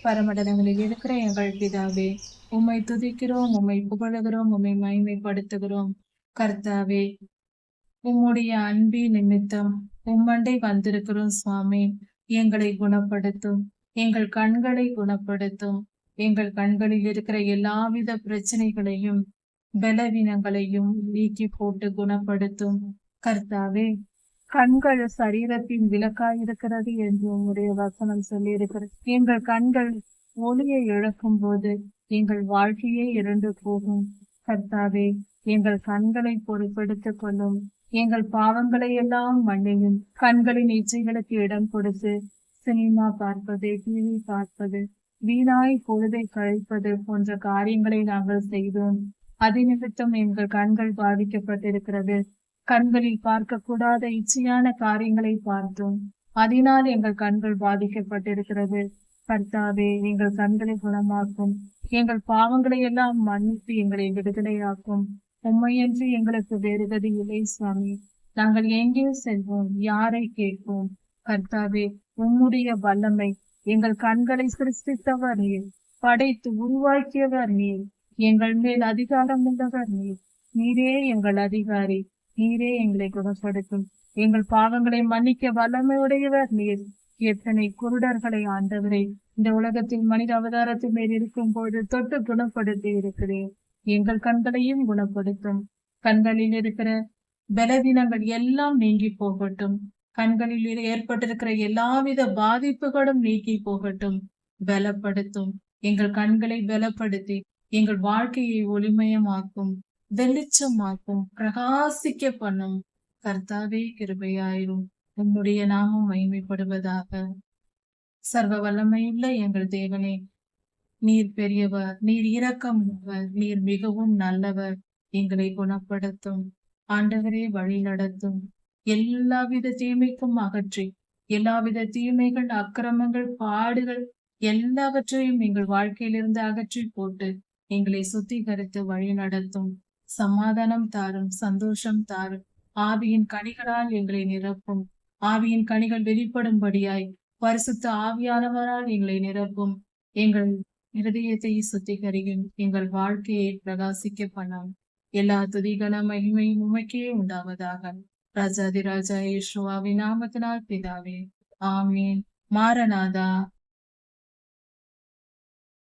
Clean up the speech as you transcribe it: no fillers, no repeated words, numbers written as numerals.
பரமண்டலங்களில் இருக்கிற எங்கள் பிதாவே, உம்மை துதிக்கிறோம், உம்மை புகழுகிறோம், உம்மை மகிமைப்படுத்துகிறோம். கர்த்தாவே, உம்முடைய அன்பின் நிமித்தம் உம்மண்டை வந்திருக்கிறோம் சுவாமி. எங்களை குணப்படுத்தும், எங்கள் கண்களை குணப்படுத்தும். எங்கள் கண்களில் இருக்கிற எல்லாவித பிரச்சனைகளையும் பலவீனங்களையும் நீக்கி போட்டு குணப்படுத்தும். கர்த்தாவே, கண்கள் சரீரத்தின் விளக்காயிருக்கிறது என்று உம்முடைய வசனம் சொல்லி இருக்கிறது. எங்கள் கண்கள் ஒளியை இழக்கும் போது எங்கள் வாழ்க்கையே இருண்டு போகும். கர்த்தாவே, எங்கள் கண்களை பொறுப்பெடுத்துக் கொள்ளும். எங்கள் பாவங்களை எல்லாம் மன்னியும். கண்களின் இச்சைகளுக்கு இடம் கொடுத்து சினிமா பார்ப்பது, டிவி பார்ப்பது, வீணாய் பொழுதை கழிப்பது போன்ற காரியங்களை நாங்கள் செய்தோம். அது நிமித்தம் எங்கள் கண்கள் பாதிக்கப்பட்டிருக்கிறது. கண்களில் பார்க்கக்கூடாத இச்சையான காரியங்களை பார்த்தோம். அதனால் எங்கள் கண்கள் பாதிக்கப்பட்டிருக்கிறது. கர்த்தாவே, எங்கள் கண்களை குணமாக்கும். எங்கள் பாவங்களை எல்லாம் மன்னித்து எங்களை விடுதலையாக்கும். உம்மையன்று எங்களுக்கு வேறு கதி இல்லை சுவாமி. நாங்கள் எங்கே செல்வோம்? யாரை கேட்போம்? கர்த்தாவே, உம்முடைய வல்லமை, எங்கள் கண்களை சிருஷ்டித்தவர் நீர், படைத்து உருவாக்கியவர் நீர், எங்கள் மேல் அதிகாரம் உள்ளவர் நீர். நீரே எங்கள் அதிகாரி. நீரே எங்களை குணப்படுத்தும். எங்கள் பாவங்களை மன்னிக்க வல்லமையுடையவர் நீர். எத்தனை குருடர்களை ஆண்டவரை இந்த உலகத்தில் மனித அவதாரத்தில் மேல் இருக்கும் போது தொட்டு குணப்படுத்தி இருக்கிறேன். எங்கள் கண்களையும் குணப்படுத்தும். கண்களில் இருக்கிற பலவீனங்கள் எல்லாம் நீங்கி போகட்டும். கண்களில் ஏற்பட்டிருக்கிற எல்லாவித பாதிப்புகளும் நீக்கி போகட்டும். பலப்படுத்தும். எங்கள் கண்களை பலப்படுத்தி எங்கள் வாழ்க்கையை ஒளிமயமாக்கும், வெளிச்சமாக்கும், பிரகாசிக்க பண்ணும். கர்த்தாவே, கிருபையாயிரும். உன்னுடைய நாமம் மகிமைப்படுவதாக. சர்வ வல்லமையுள்ள எங்கள் தேவனே, நீர் பெரியவர், நீர் இரக்கமுள்ளவர், நீர் மிகவும் நல்லவர். எங்களை குணப்படுத்தும். ஆண்டவரே, வழி நடத்தும். எல்லாவித தீமைக்கும் அகற்றி, எல்லாவித தீமைகள், அக்கிரமங்கள், பாடுகள் எல்லாவற்றையும் எங்கள் வாழ்க்கையிலிருந்து அகற்றி போட்டு எங்களை சுத்திகரித்து வழி நடத்தும். சமாதானம் தாரும், சந்தோஷம் தாரும். ஆவியின் கனிகளால் எங்களை நிரப்பும். ஆவியின் கனிகள் வெளிப்படும்படியாய் பரிசுத்த ஆவியானவரால் எங்களை நிரப்பும். எங்கள் இருதயத்தை சுத்திகரியும். எங்கள் வாழ்க்கையை பிரகாசிக்க பண்ணாம். எல்லா துதிகன மகிமையும் உமக்கே உண்டாவதாக. ராஜாதி ராஜா இயேசுவின் நாமத்தினால் பிதாவே, ஆமீன். மாரநாதா.